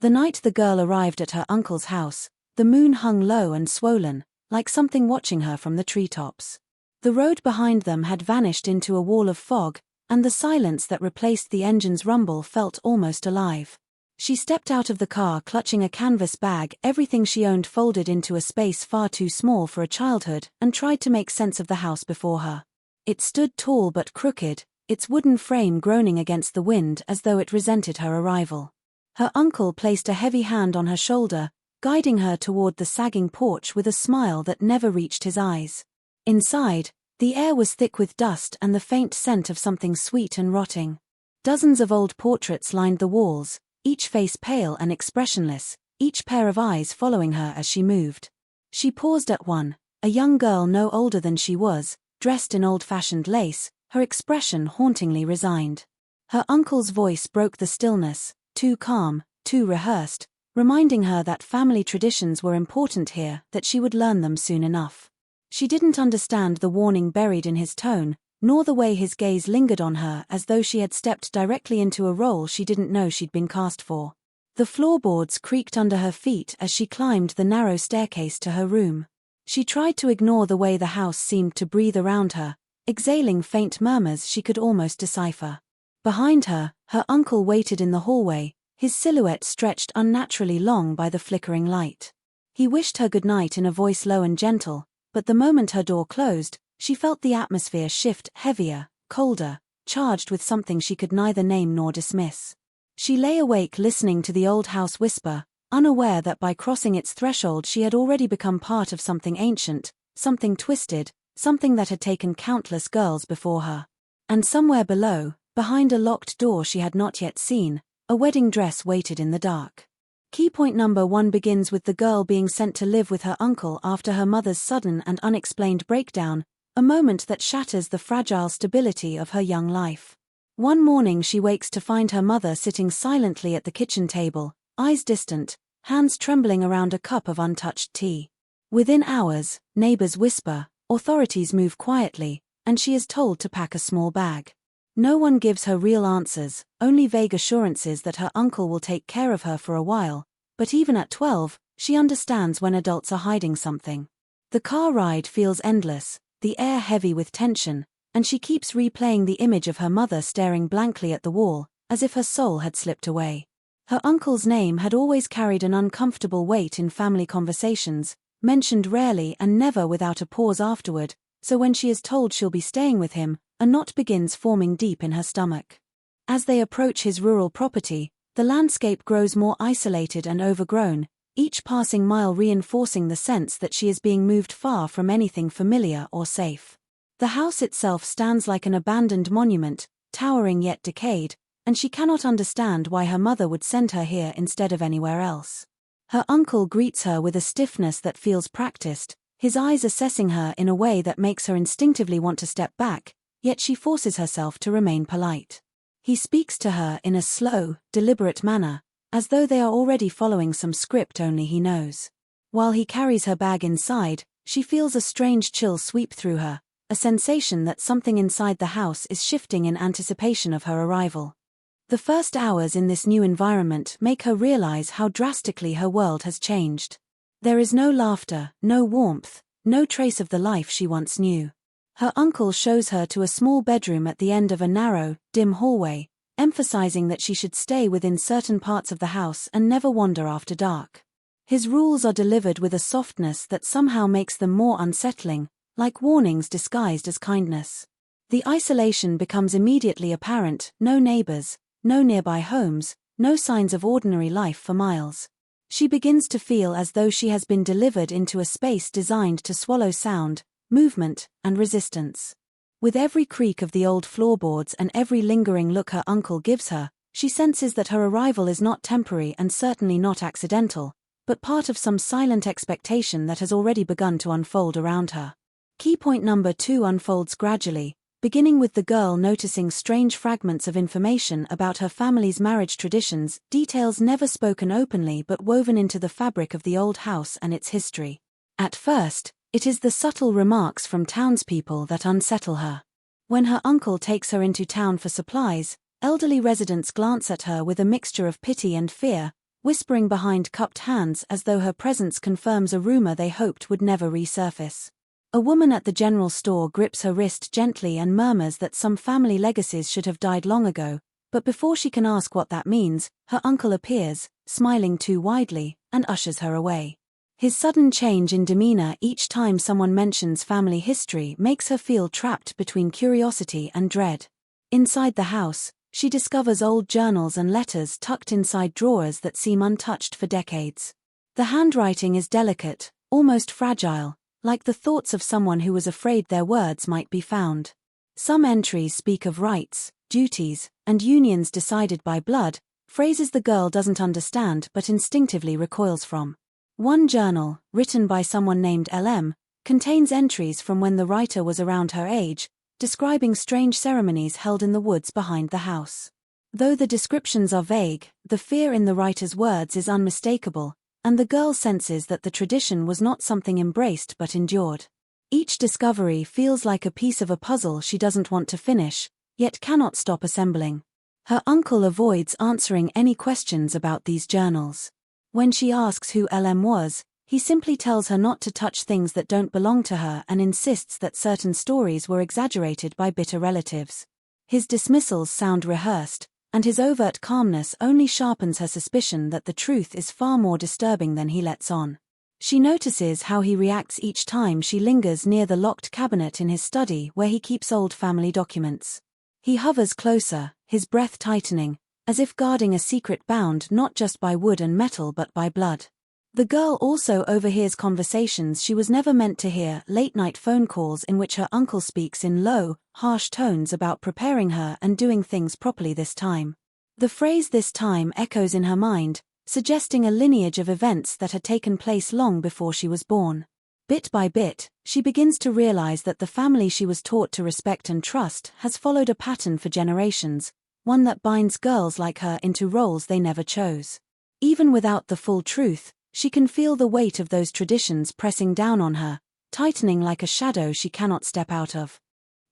The night the girl arrived at her uncle's house, the moon hung low and swollen, like something watching her from the treetops. The road behind them had vanished into a wall of fog, and the silence that replaced the engine's rumble felt almost alive. She stepped out of the car clutching a canvas bag, everything she owned folded into a space far too small for a childhood, and tried to make sense of the house before her. It stood tall but crooked, its wooden frame groaning against the wind as though it resented her arrival. Her uncle placed a heavy hand on her shoulder, guiding her toward the sagging porch with a smile that never reached his eyes. Inside, the air was thick with dust and the faint scent of something sweet and rotting. Dozens of old portraits lined the walls, each face pale and expressionless, each pair of eyes following her as she moved. She paused at one, a young girl no older than she was, dressed in old-fashioned lace, her expression hauntingly resigned. Her uncle's voice broke the stillness, too calm, too rehearsed, reminding her that family traditions were important here, that she would learn them soon enough. She didn't understand the warning buried in his tone, nor the way his gaze lingered on her as though she had stepped directly into a role she didn't know she'd been cast for. The floorboards creaked under her feet as she climbed the narrow staircase to her room. She tried to ignore the way the house seemed to breathe around her, exhaling faint murmurs she could almost decipher. Behind her, her uncle waited in the hallway, his silhouette stretched unnaturally long by the flickering light. He wished her good night in a voice low and gentle, but the moment her door closed, she felt the atmosphere shift, heavier, colder, charged with something she could neither name nor dismiss. She lay awake listening to the old house whisper, unaware that by crossing its threshold she had already become part of something ancient, something twisted, something that had taken countless girls before her. And somewhere below, behind a locked door she had not yet seen, a wedding dress waited in the dark. Key point number 1 begins with the girl being sent to live with her uncle after her mother's sudden and unexplained breakdown, a moment that shatters the fragile stability of her young life. One morning she wakes to find her mother sitting silently at the kitchen table, eyes distant, hands trembling around a cup of untouched tea. Within hours, neighbors whisper, authorities move quietly, and she is told to pack a small bag. No one gives her real answers, only vague assurances that her uncle will take care of her for a while, but even at 12, she understands when adults are hiding something. The car ride feels endless, the air heavy with tension, and she keeps replaying the image of her mother staring blankly at the wall, as if her soul had slipped away. Her uncle's name had always carried an uncomfortable weight in family conversations, mentioned rarely and never without a pause afterward, so when she is told she'll be staying with him, a knot begins forming deep in her stomach. As they approach his rural property, the landscape grows more isolated and overgrown, each passing mile reinforcing the sense that she is being moved far from anything familiar or safe. The house itself stands like an abandoned monument, towering yet decayed, and she cannot understand why her mother would send her here instead of anywhere else. Her uncle greets her with a stiffness that feels practiced, his eyes assessing her in a way that makes her instinctively want to step back, yet she forces herself to remain polite. He speaks to her in a slow, deliberate manner, as though they are already following some script only he knows. While he carries her bag inside, she feels a strange chill sweep through her, a sensation that something inside the house is shifting in anticipation of her arrival. The first hours in this new environment make her realize how drastically her world has changed. There is no laughter, no warmth, no trace of the life she once knew. Her uncle shows her to a small bedroom at the end of a narrow, dim hallway, emphasizing that she should stay within certain parts of the house and never wander after dark. His rules are delivered with a softness that somehow makes them more unsettling, like warnings disguised as kindness. The isolation becomes immediately apparent, no neighbors, no nearby homes, no signs of ordinary life for miles. She begins to feel as though she has been delivered into a space designed to swallow sound, movement, and resistance. With every creak of the old floorboards and every lingering look her uncle gives her, she senses that her arrival is not temporary and certainly not accidental, but part of some silent expectation that has already begun to unfold around her. Key point number 2 unfolds gradually, beginning with the girl noticing strange fragments of information about her family's marriage traditions, details never spoken openly but woven into the fabric of the old house and its history. At first, it is the subtle remarks from townspeople that unsettle her. When her uncle takes her into town for supplies, elderly residents glance at her with a mixture of pity and fear, whispering behind cupped hands as though her presence confirms a rumor they hoped would never resurface. A woman at the general store grips her wrist gently and murmurs that some family legacies should have died long ago, but before she can ask what that means, her uncle appears, smiling too widely, and ushers her away. His sudden change in demeanor each time someone mentions family history makes her feel trapped between curiosity and dread. Inside the house, she discovers old journals and letters tucked inside drawers that seem untouched for decades. The handwriting is delicate, almost fragile, like the thoughts of someone who was afraid their words might be found. Some entries speak of rights, duties, and unions decided by blood, phrases the girl doesn't understand but instinctively recoils from. One journal, written by someone named LM, contains entries from when the writer was around her age, describing strange ceremonies held in the woods behind the house. Though the descriptions are vague, the fear in the writer's words is unmistakable, and the girl senses that the tradition was not something embraced but endured. Each discovery feels like a piece of a puzzle she doesn't want to finish, yet cannot stop assembling. Her uncle avoids answering any questions about these journals. When she asks who LM was, he simply tells her not to touch things that don't belong to her and insists that certain stories were exaggerated by bitter relatives. His dismissals sound rehearsed, and his overt calmness only sharpens her suspicion that the truth is far more disturbing than he lets on. She notices how he reacts each time she lingers near the locked cabinet in his study where he keeps old family documents. He hovers closer, his breath tightening, as if guarding a secret bound not just by wood and metal but by blood. The girl also overhears conversations she was never meant to hear, late-night phone calls in which her uncle speaks in low, harsh tones about preparing her and doing things properly this time. The phrase "this time" echoes in her mind, suggesting a lineage of events that had taken place long before she was born. Bit by bit, she begins to realize that the family she was taught to respect and trust has followed a pattern for generations, one that binds girls like her into roles they never chose. Even without the full truth, she can feel the weight of those traditions pressing down on her, tightening like a shadow she cannot step out of.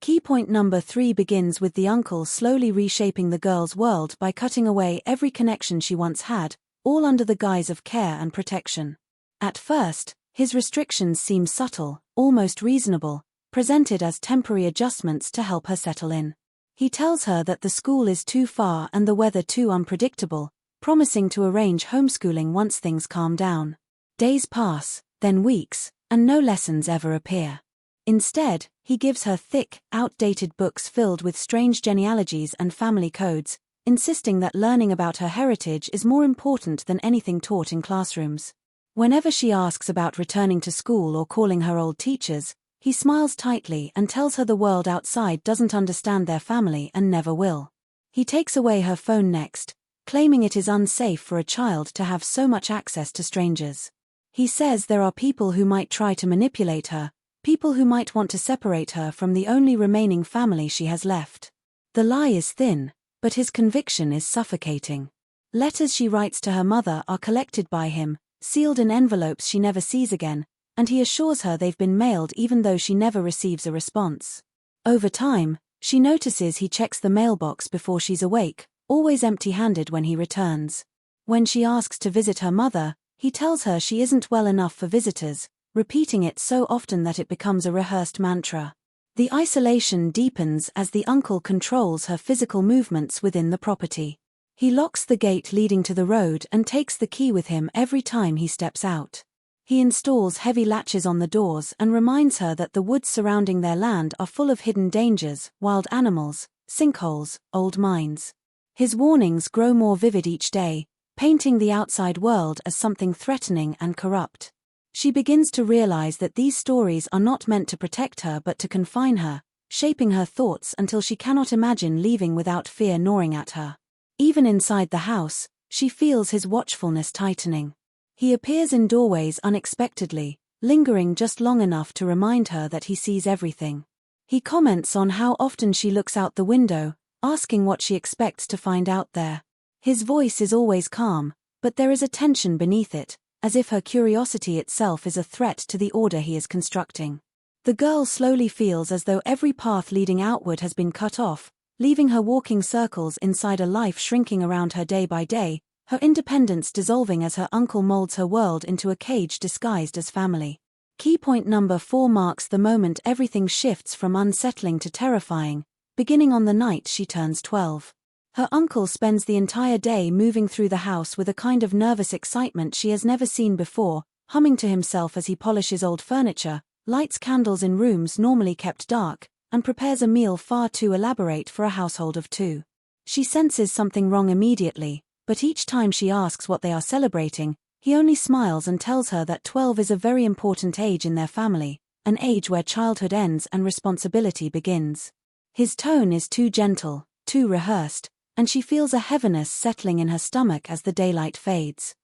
Key point number 3 begins with the uncle slowly reshaping the girl's world by cutting away every connection she once had, all under the guise of care and protection. At first, his restrictions seem subtle, almost reasonable, presented as temporary adjustments to help her settle in. He tells her that the school is too far and the weather too unpredictable, promising to arrange homeschooling once things calm down. Days pass, then weeks, and no lessons ever appear. Instead, he gives her thick, outdated books filled with strange genealogies and family codes, insisting that learning about her heritage is more important than anything taught in classrooms. Whenever she asks about returning to school or calling her old teachers, he smiles tightly and tells her the world outside doesn't understand their family and never will. He takes away her phone next, claiming it is unsafe for a child to have so much access to strangers. He says there are people who might try to manipulate her, people who might want to separate her from the only remaining family she has left. The lie is thin, but his conviction is suffocating. Letters she writes to her mother are collected by him, sealed in envelopes she never sees again, and he assures her they've been mailed even though she never receives a response. Over time, she notices he checks the mailbox before she's awake, always empty-handed when he returns. When she asks to visit her mother, he tells her she isn't well enough for visitors, repeating it so often that it becomes a rehearsed mantra. The isolation deepens as the uncle controls her physical movements within the property. He locks the gate leading to the road and takes the key with him every time he steps out. He installs heavy latches on the doors and reminds her that the woods surrounding their land are full of hidden dangers, wild animals, sinkholes, old mines. His warnings grow more vivid each day, painting the outside world as something threatening and corrupt. She begins to realize that these stories are not meant to protect her but to confine her, shaping her thoughts until she cannot imagine leaving without fear gnawing at her. Even inside the house, she feels his watchfulness tightening. He appears in doorways unexpectedly, lingering just long enough to remind her that he sees everything. He comments on how often she looks out the window, asking what she expects to find out there. His voice is always calm, but there is a tension beneath it, as if her curiosity itself is a threat to the order he is constructing. The girl slowly feels as though every path leading outward has been cut off, leaving her walking circles inside a life shrinking around her day by day, her independence dissolving as her uncle molds her world into a cage disguised as family. Key point number 4 marks the moment everything shifts from unsettling to terrifying, beginning on the night she turns 12. Her uncle spends the entire day moving through the house with a kind of nervous excitement she has never seen before, humming to himself as he polishes old furniture, lights candles in rooms normally kept dark, and prepares a meal far too elaborate for a household of 2. She senses something wrong immediately, but each time she asks what they are celebrating, he only smiles and tells her that 12 is a very important age in their family, an age where childhood ends and responsibility begins. His tone is too gentle, too rehearsed, and she feels a heaviness settling in her stomach as the daylight fades.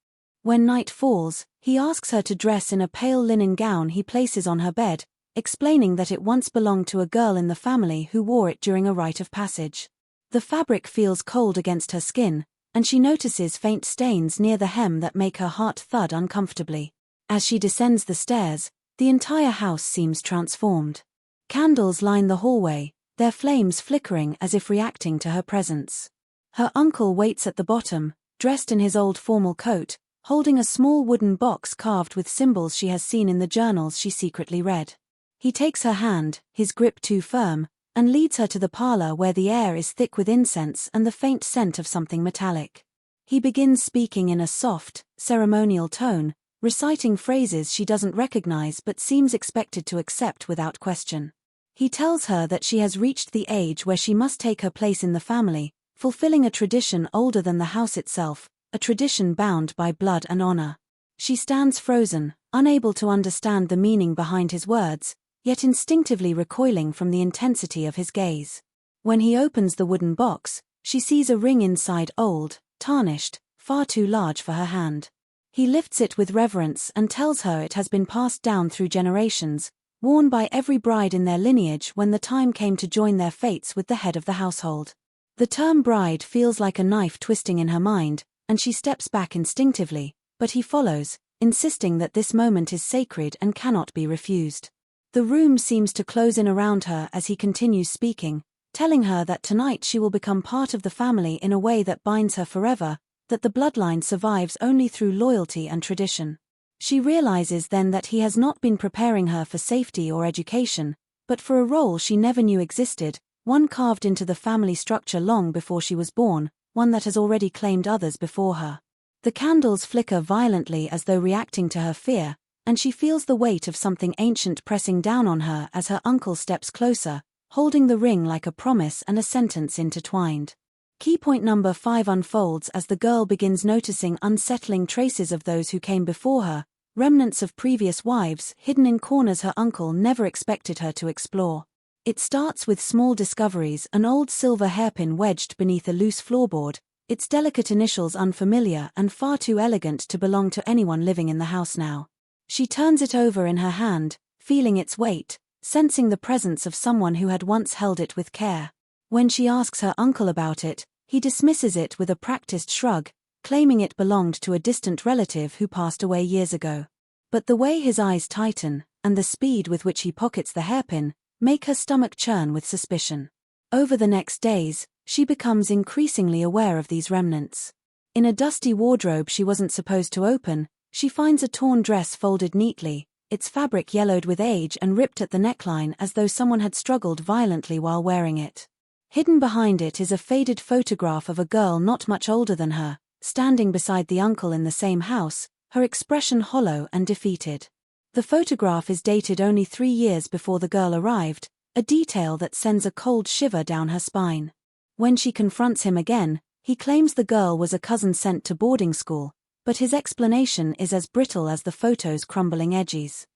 When night falls, he asks her to dress in a pale linen gown he places on her bed, explaining that it once belonged to a girl in the family who wore it during a rite of passage. The fabric feels cold against her skin, and she notices faint stains near the hem that make her heart thud uncomfortably. As she descends the stairs, the entire house seems transformed. Candles line the hallway, their flames flickering as if reacting to her presence. Her uncle waits at the bottom, dressed in his old formal coat, holding a small wooden box carved with symbols she has seen in the journals she secretly read. He takes her hand, his grip too firm, and leads her to the parlor where the air is thick with incense and the faint scent of something metallic. He begins speaking in a soft, ceremonial tone, reciting phrases she doesn't recognize but seems expected to accept without question. He tells her that she has reached the age where she must take her place in the family, fulfilling a tradition older than the house itself, a tradition bound by blood and honor. She stands frozen, unable to understand the meaning behind his words, yet instinctively recoiling from the intensity of his gaze. When he opens the wooden box, she sees a ring inside, old, tarnished, far too large for her hand. He lifts it with reverence and tells her it has been passed down through generations, worn by every bride in their lineage when the time came to join their fates with the head of the household. The term bride feels like a knife twisting in her mind, and she steps back instinctively, but he follows, insisting that this moment is sacred and cannot be refused. The room seems to close in around her as he continues speaking, telling her that tonight she will become part of the family in a way that binds her forever, that the bloodline survives only through loyalty and tradition. She realizes then that he has not been preparing her for safety or education, but for a role she never knew existed, one carved into the family structure long before she was born, one that has already claimed others before her. The candles flicker violently as though reacting to her fear, and she feels the weight of something ancient pressing down on her as her uncle steps closer, holding the ring like a promise and a sentence intertwined. Key point number 5 unfolds as the girl begins noticing unsettling traces of those who came before her, remnants of previous wives hidden in corners her uncle never expected her to explore. It starts with small discoveries: an old silver hairpin wedged beneath a loose floorboard, its delicate initials unfamiliar and far too elegant to belong to anyone living in the house now. She turns it over in her hand, feeling its weight, sensing the presence of someone who had once held it with care. When she asks her uncle about it, he dismisses it with a practiced shrug, claiming it belonged to a distant relative who passed away years ago. But the way his eyes tighten, and the speed with which he pockets the hairpin, make her stomach churn with suspicion. Over the next days, she becomes increasingly aware of these remnants. In a dusty wardrobe she wasn't supposed to open, she finds a torn dress folded neatly, its fabric yellowed with age and ripped at the neckline as though someone had struggled violently while wearing it. Hidden behind it is a faded photograph of a girl not much older than her, standing beside the uncle in the same house, her expression hollow and defeated. The photograph is dated only 3 years before the girl arrived, a detail that sends a cold shiver down her spine. When she confronts him again, he claims the girl was a cousin sent to boarding school, but his explanation is as brittle as the photo's crumbling edges.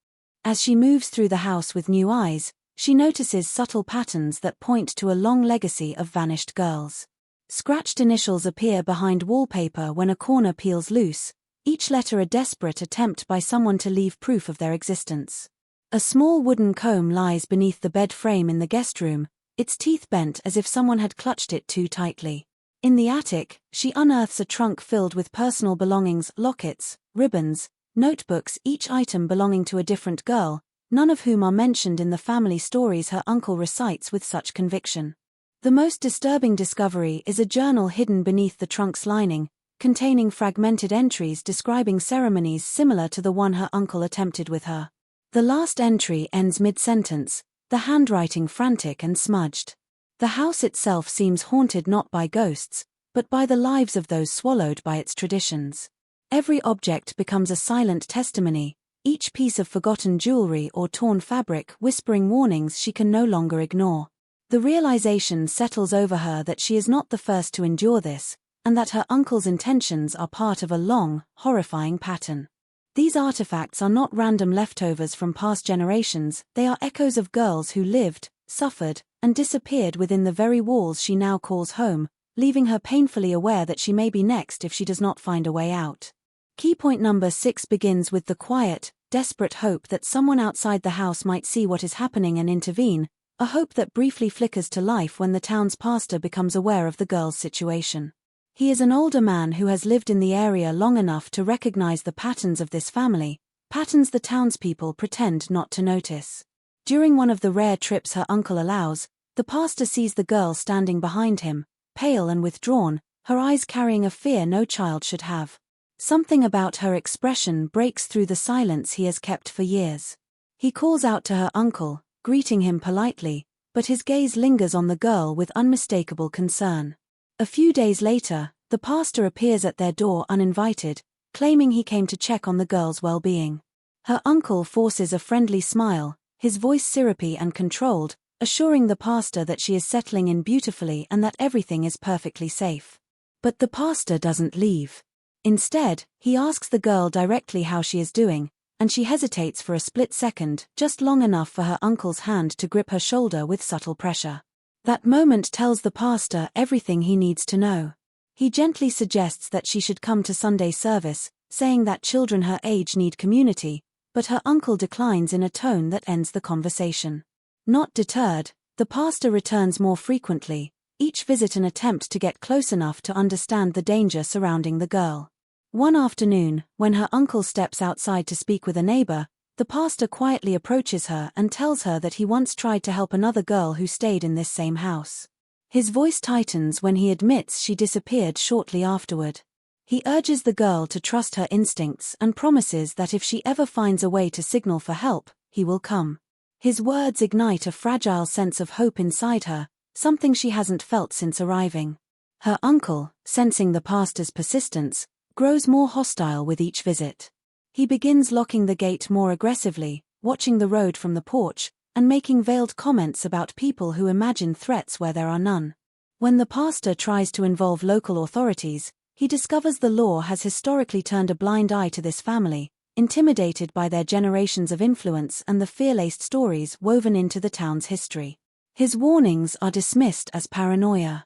As she moves through the house with new eyes, she notices subtle patterns that point to a long legacy of vanished girls. Scratched initials appear behind wallpaper when a corner peels loose, each letter a desperate attempt by someone to leave proof of their existence. A small wooden comb lies beneath the bed frame in the guest room, its teeth bent as if someone had clutched it too tightly. In the attic, she unearths a trunk filled with personal belongings: lockets, ribbons, notebooks, each item belonging to a different girl, none of whom are mentioned in the family stories her uncle recites with such conviction. The most disturbing discovery is a journal hidden beneath the trunk's lining, containing fragmented entries describing ceremonies similar to the one her uncle attempted with her. The last entry ends mid-sentence, the handwriting frantic and smudged. The house itself seems haunted not by ghosts, but by the lives of those swallowed by its traditions. Every object becomes a silent testimony, each piece of forgotten jewelry or torn fabric whispering warnings she can no longer ignore. The realization settles over her that she is not the first to endure this, and that her uncle's intentions are part of a long, horrifying pattern. These artifacts are not random leftovers from past generations, they are echoes of girls who lived, suffered, and disappeared within the very walls she now calls home, leaving her painfully aware that she may be next if she does not find a way out. Key point number 6 begins with the quiet, desperate hope that someone outside the house might see what is happening and intervene, a hope that briefly flickers to life when the town's pastor becomes aware of the girl's situation. He is an older man who has lived in the area long enough to recognize the patterns of this family, patterns the townspeople pretend not to notice. During one of the rare trips her uncle allows, the pastor sees the girl standing behind him, pale and withdrawn, her eyes carrying a fear no child should have. Something about her expression breaks through the silence he has kept for years. He calls out to her uncle, greeting him politely, but his gaze lingers on the girl with unmistakable concern. A few days later, the pastor appears at their door uninvited, claiming he came to check on the girl's well-being. Her uncle forces a friendly smile, his voice syrupy and controlled, assuring the pastor that she is settling in beautifully and that everything is perfectly safe. But the pastor doesn't leave. Instead, he asks the girl directly how she is doing, and she hesitates for a split second, just long enough for her uncle's hand to grip her shoulder with subtle pressure. That moment tells the pastor everything he needs to know. He gently suggests that she should come to Sunday service, saying that children her age need community, but her uncle declines in a tone that ends the conversation. Not deterred, the pastor returns more frequently, each visit an attempt to get close enough to understand the danger surrounding the girl. One afternoon, when her uncle steps outside to speak with a neighbor, the pastor quietly approaches her and tells her that he once tried to help another girl who stayed in this same house. His voice tightens when he admits she disappeared shortly afterward. He urges the girl to trust her instincts and promises that if she ever finds a way to signal for help, he will come. His words ignite a fragile sense of hope inside her, something she hasn't felt since arriving. Her uncle, sensing the pastor's persistence, grows more hostile with each visit. He begins locking the gate more aggressively, watching the road from the porch, and making veiled comments about people who imagine threats where there are none. When the pastor tries to involve local authorities, he discovers the law has historically turned a blind eye to this family, intimidated by their generations of influence and the fear-laced stories woven into the town's history. His warnings are dismissed as paranoia.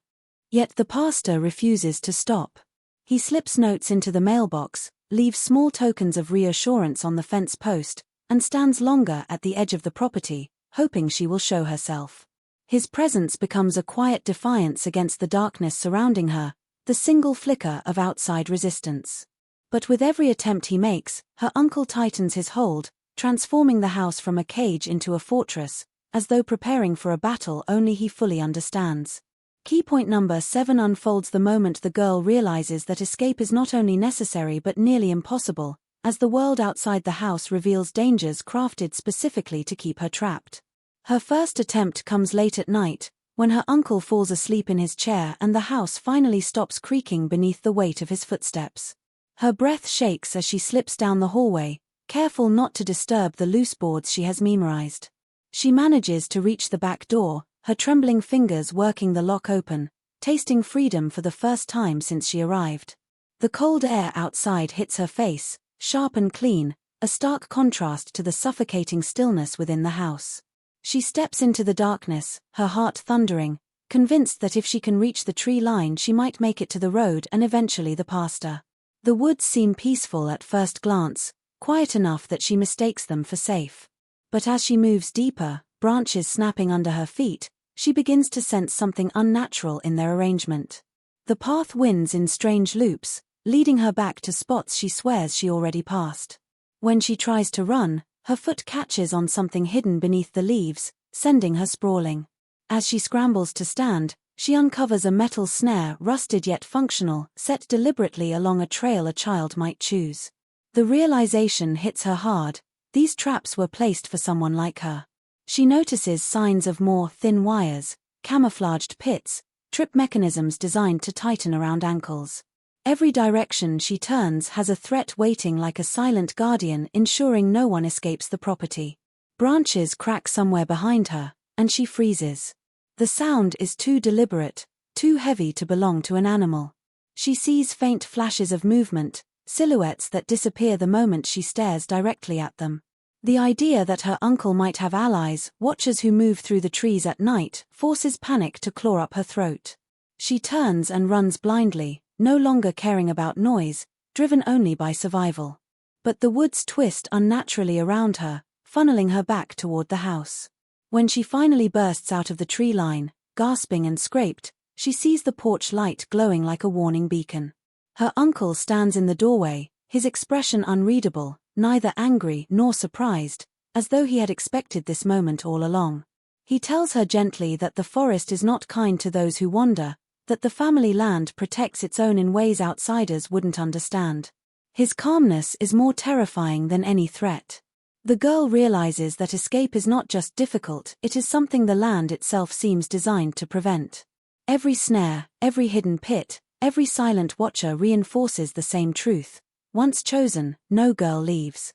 Yet the pastor refuses to stop. He slips notes into the mailbox, leaves small tokens of reassurance on the fence post, and stands longer at the edge of the property, hoping she will show herself. His presence becomes a quiet defiance against the darkness surrounding her, the single flicker of outside resistance. But with every attempt he makes, her uncle tightens his hold, transforming the house from a cage into a fortress, as though preparing for a battle only he fully understands. Key point number 7 unfolds the moment the girl realizes that escape is not only necessary but nearly impossible, as the world outside the house reveals dangers crafted specifically to keep her trapped. Her first attempt comes late at night, when her uncle falls asleep in his chair and the house finally stops creaking beneath the weight of his footsteps. Her breath shakes as she slips down the hallway, careful not to disturb the loose boards she has memorized. She manages to reach the back door, her trembling fingers working the lock open, tasting freedom for the first time since she arrived. The cold air outside hits her face, sharp and clean, a stark contrast to the suffocating stillness within the house. She steps into the darkness, her heart thundering, convinced that if she can reach the tree line she might make it to the road and eventually the pastor. The woods seem peaceful at first glance, quiet enough that she mistakes them for safe. But as she moves deeper, branches snapping under her feet, she begins to sense something unnatural in their arrangement. The path winds in strange loops, leading her back to spots she swears she already passed. When she tries to run, her foot catches on something hidden beneath the leaves, sending her sprawling. As she scrambles to stand, She uncovers a metal snare, rusted yet functional, set deliberately along a trail a child might choose. The realization hits her hard. These traps were placed for someone like her. She notices signs of more thin wires, camouflaged pits, trip mechanisms designed to tighten around ankles. Every direction she turns has a threat waiting like a silent guardian, ensuring no one escapes the property. Branches crack somewhere behind her, and she freezes. The sound is too deliberate, too heavy to belong to an animal. She sees faint flashes of movement, silhouettes that disappear the moment she stares directly at them. The idea that her uncle might have allies, watchers who move through the trees at night, forces panic to claw up her throat. She turns and runs blindly, no longer caring about noise, driven only by survival. But the woods twist unnaturally around her, funneling her back toward the house. When she finally bursts out of the tree line, gasping and scraped, she sees the porch light glowing like a warning beacon. Her uncle stands in the doorway, his expression unreadable, neither angry nor surprised, as though he had expected this moment all along. He tells her gently that the forest is not kind to those who wander, that the family land protects its own in ways outsiders wouldn't understand. His calmness is more terrifying than any threat. The girl realizes that escape is not just difficult, it is something the land itself seems designed to prevent. Every snare, every hidden pit, every silent watcher reinforces the same truth. Once chosen, no girl leaves.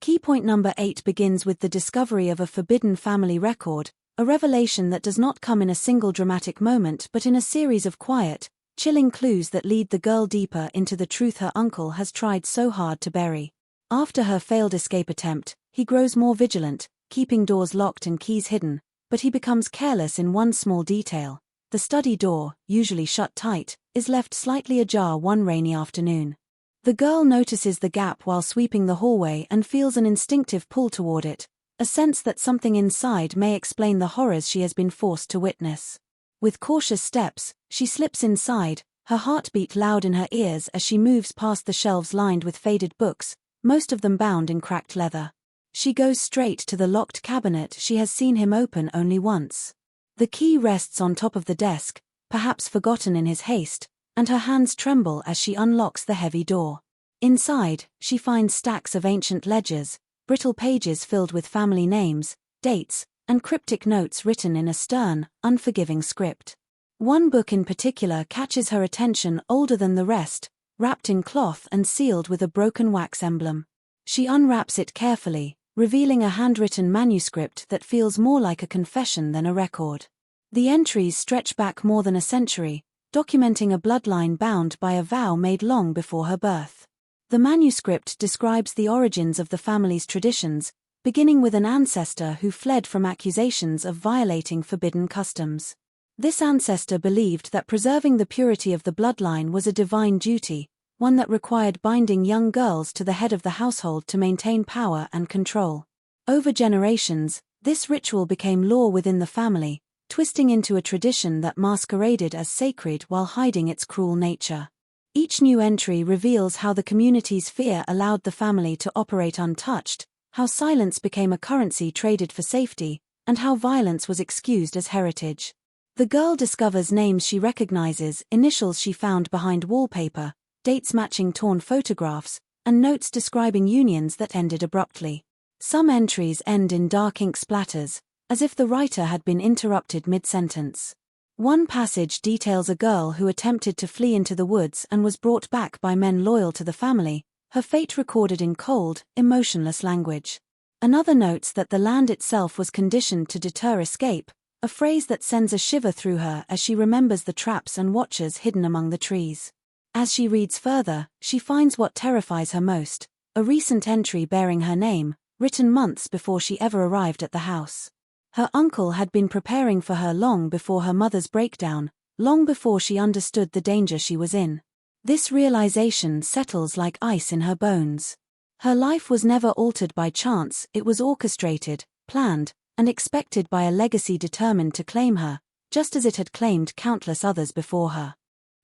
Key point number 8 begins with the discovery of a forbidden family record, a revelation that does not come in a single dramatic moment but in a series of quiet, chilling clues that lead the girl deeper into the truth her uncle has tried so hard to bury. After her failed escape attempt, he grows more vigilant, keeping doors locked and keys hidden, but he becomes careless in one small detail. The study door, usually shut tight, is left slightly ajar one rainy afternoon. The girl notices the gap while sweeping the hallway and feels an instinctive pull toward it, a sense that something inside may explain the horrors she has been forced to witness. With cautious steps, she slips inside, her heartbeat loud in her ears as she moves past the shelves lined with faded books, most of them bound in cracked leather. She goes straight to the locked cabinet she has seen him open only once. The key rests on top of the desk, perhaps forgotten in his haste, and her hands tremble as she unlocks the heavy door. Inside, she finds stacks of ancient ledgers, brittle pages filled with family names, dates, and cryptic notes written in a stern, unforgiving script. One book in particular catches her attention, older than the rest, wrapped in cloth and sealed with a broken wax emblem. She unwraps it carefully, revealing a handwritten manuscript that feels more like a confession than a record. The entries stretch back more than a century, documenting a bloodline bound by a vow made long before her birth. The manuscript describes the origins of the family's traditions, beginning with an ancestor who fled from accusations of violating forbidden customs. This ancestor believed that preserving the purity of the bloodline was a divine duty, one that required binding young girls to the head of the household to maintain power and control. Over generations, this ritual became law within the family, twisting into a tradition that masqueraded as sacred while hiding its cruel nature. Each new entry reveals how the community's fear allowed the family to operate untouched, how silence became a currency traded for safety, and how violence was excused as heritage. The girl discovers names she recognizes, initials she found behind wallpaper, dates matching torn photographs, and notes describing unions that ended abruptly. Some entries end in dark ink splatters, as if the writer had been interrupted mid-sentence. One passage details a girl who attempted to flee into the woods and was brought back by men loyal to the family, her fate recorded in cold, emotionless language. Another notes that the land itself was conditioned to deter escape, a phrase that sends a shiver through her as she remembers the traps and watchers hidden among the trees. As she reads further, she finds what terrifies her most, a recent entry bearing her name, written months before she ever arrived at the house. Her uncle had been preparing for her long before her mother's breakdown, long before she understood the danger she was in. This realization settles like ice in her bones. Her life was never altered by chance, it was orchestrated, planned, and expected by a legacy determined to claim her, just as it had claimed countless others before her.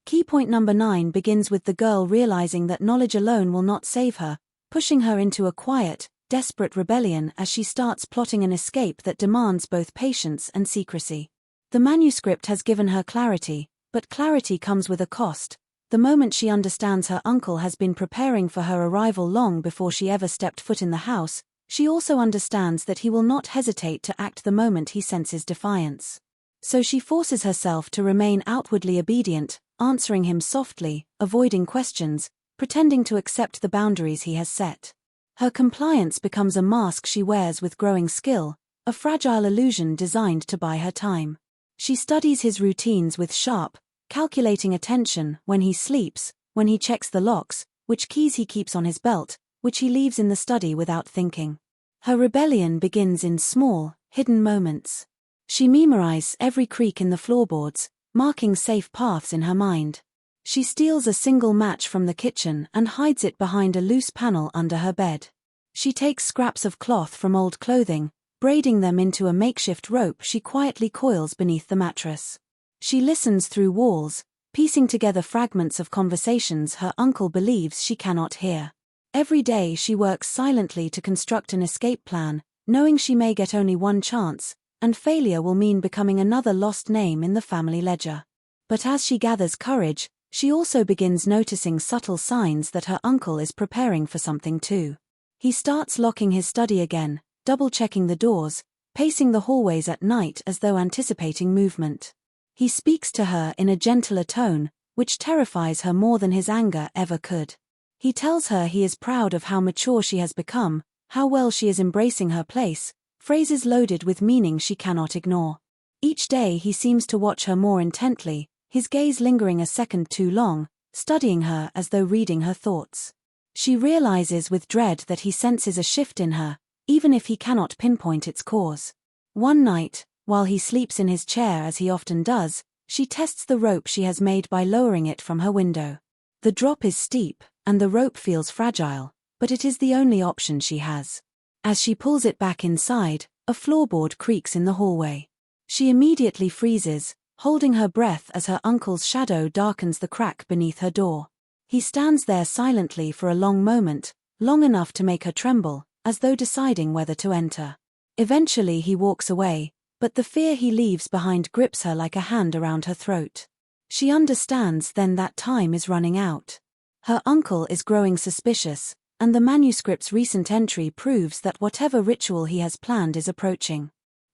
Key point number 9 begins with the girl realizing that knowledge alone will not save her, pushing her into a quiet, desperate rebellion as she starts plotting an escape that demands both patience and secrecy. The manuscript has given her clarity, but clarity comes with a cost. The moment she understands her uncle has been preparing for her arrival long before she ever stepped foot in the house, she also understands that he will not hesitate to act the moment he senses defiance. So she forces herself to remain outwardly obedient, answering him softly, avoiding questions, pretending to accept the boundaries he has set. Her compliance becomes a mask she wears with growing skill, a fragile illusion designed to buy her time. She studies his routines with sharp, calculating attention: when he sleeps, when he checks the locks, which keys he keeps on his belt, which he leaves in the study without thinking. Her rebellion begins in small, hidden moments. She memorizes every creak in the floorboards, marking safe paths in her mind. She steals a single match from the kitchen and hides it behind a loose panel under her bed. She takes scraps of cloth from old clothing, braiding them into a makeshift rope she quietly coils beneath the mattress. She listens through walls, piecing together fragments of conversations her uncle believes she cannot hear. Every day she works silently to construct an escape plan, knowing she may get only one chance, and failure will mean becoming another lost name in the family ledger. But as she gathers courage, she also begins noticing subtle signs that her uncle is preparing for something too. He starts locking his study again, double-checking the doors, pacing the hallways at night as though anticipating movement. He speaks to her in a gentler tone, which terrifies her more than his anger ever could. He tells her he is proud of how mature she has become, how well she is embracing her place, phrases loaded with meaning she cannot ignore. Each day he seems to watch her more intently, his gaze lingering a second too long, studying her as though reading her thoughts. She realizes with dread that he senses a shift in her, even if he cannot pinpoint its cause. One night, while he sleeps in his chair as he often does, she tests the rope she has made by lowering it from her window. The drop is steep, and the rope feels fragile, but it is the only option she has. As she pulls it back inside, a floorboard creaks in the hallway. She immediately freezes, holding her breath as her uncle's shadow darkens the crack beneath her door. He stands there silently for a long moment, long enough to make her tremble, as though deciding whether to enter. Eventually he walks away, but the fear he leaves behind grips her like a hand around her throat. She understands then that time is running out. Her uncle is growing suspicious, and the manuscript's recent entry proves that whatever ritual he has planned is approaching.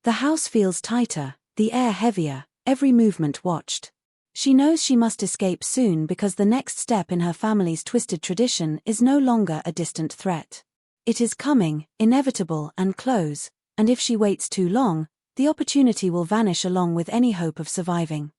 The house feels tighter, the air heavier, every movement watched. She knows she must escape soon because the next step in her family's twisted tradition is no longer a distant threat. It is coming, inevitable and close, and if she waits too long, the opportunity will vanish along with any hope of surviving.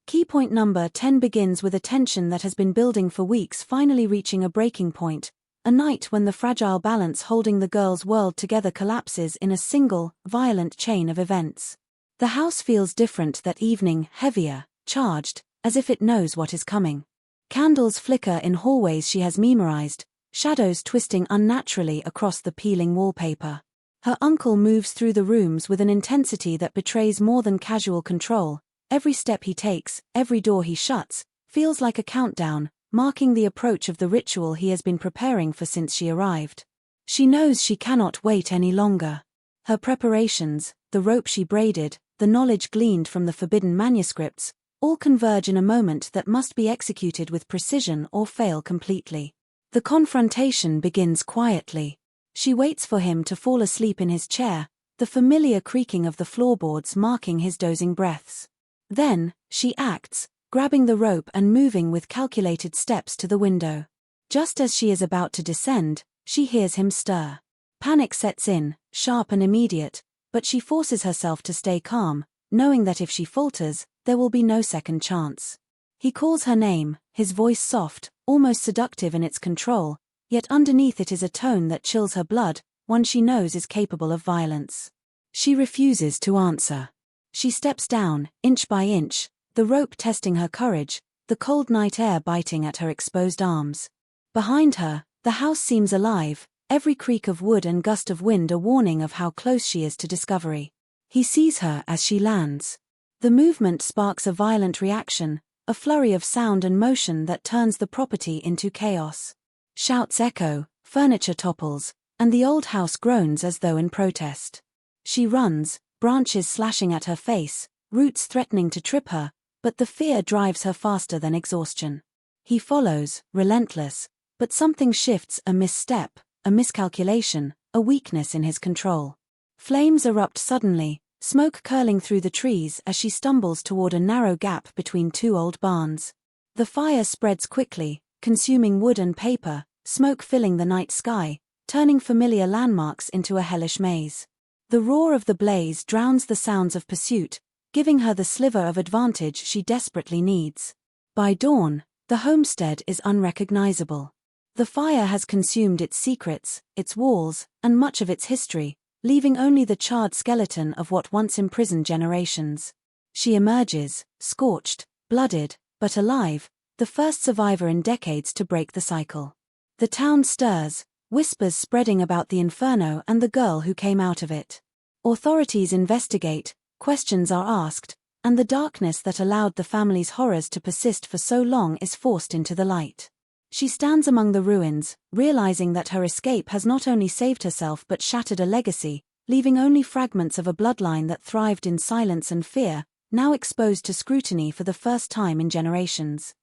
Key point number 10 begins with a tension that has been building for weeks finally reaching a breaking point, a night when the fragile balance holding the girls' world together collapses in a single, violent chain of events. The house feels different that evening, heavier, charged, as if it knows what is coming. Candles flicker in hallways she has memorized, shadows twisting unnaturally across the peeling wallpaper. Her uncle moves through the rooms with an intensity that betrays more than casual control. Every step he takes, every door he shuts, feels like a countdown, marking the approach of the ritual he has been preparing for since she arrived. She knows she cannot wait any longer. Her preparations, the rope she braided, the knowledge gleaned from the forbidden manuscripts, all converge in a moment that must be executed with precision or fail completely. The confrontation begins quietly. She waits for him to fall asleep in his chair, the familiar creaking of the floorboards marking his dozing breaths. Then, she acts, grabbing the rope and moving with calculated steps to the window. Just as she is about to descend, she hears him stir. Panic sets in, sharp and immediate, but she forces herself to stay calm, knowing that if she falters, there will be no second chance. He calls her name, his voice soft, almost seductive in its control, yet underneath it is a tone that chills her blood, one she knows is capable of violence. She refuses to answer. She steps down, inch by inch, the rope testing her courage, the cold night air biting at her exposed arms. Behind her, the house seems alive, every creak of wood and gust of wind a warning of how close she is to discovery. He sees her as she lands. The movement sparks a violent reaction, a flurry of sound and motion that turns the property into chaos. Shouts echo, furniture topples, and the old house groans as though in protest. She runs, branches slashing at her face, roots threatening to trip her, but the fear drives her faster than exhaustion. He follows, relentless, but something shifts, a misstep, a miscalculation, a weakness in his control. Flames erupt suddenly, smoke curling through the trees as she stumbles toward a narrow gap between two old barns. The fire spreads quickly, consuming wood and paper, smoke filling the night sky, turning familiar landmarks into a hellish maze. The roar of the blaze drowns the sounds of pursuit, giving her the sliver of advantage she desperately needs. By dawn, the homestead is unrecognizable. The fire has consumed its secrets, its walls, and much of its history, leaving only the charred skeleton of what once imprisoned generations. She emerges, scorched, blooded, but alive, the first survivor in decades to break the cycle. The town stirs, whispers spreading about the inferno and the girl who came out of it. Authorities investigate, questions are asked, and the darkness that allowed the family's horrors to persist for so long is forced into the light. She stands among the ruins, realizing that her escape has not only saved herself but shattered a legacy, leaving only fragments of a bloodline that thrived in silence and fear, now exposed to scrutiny for the first time in generations.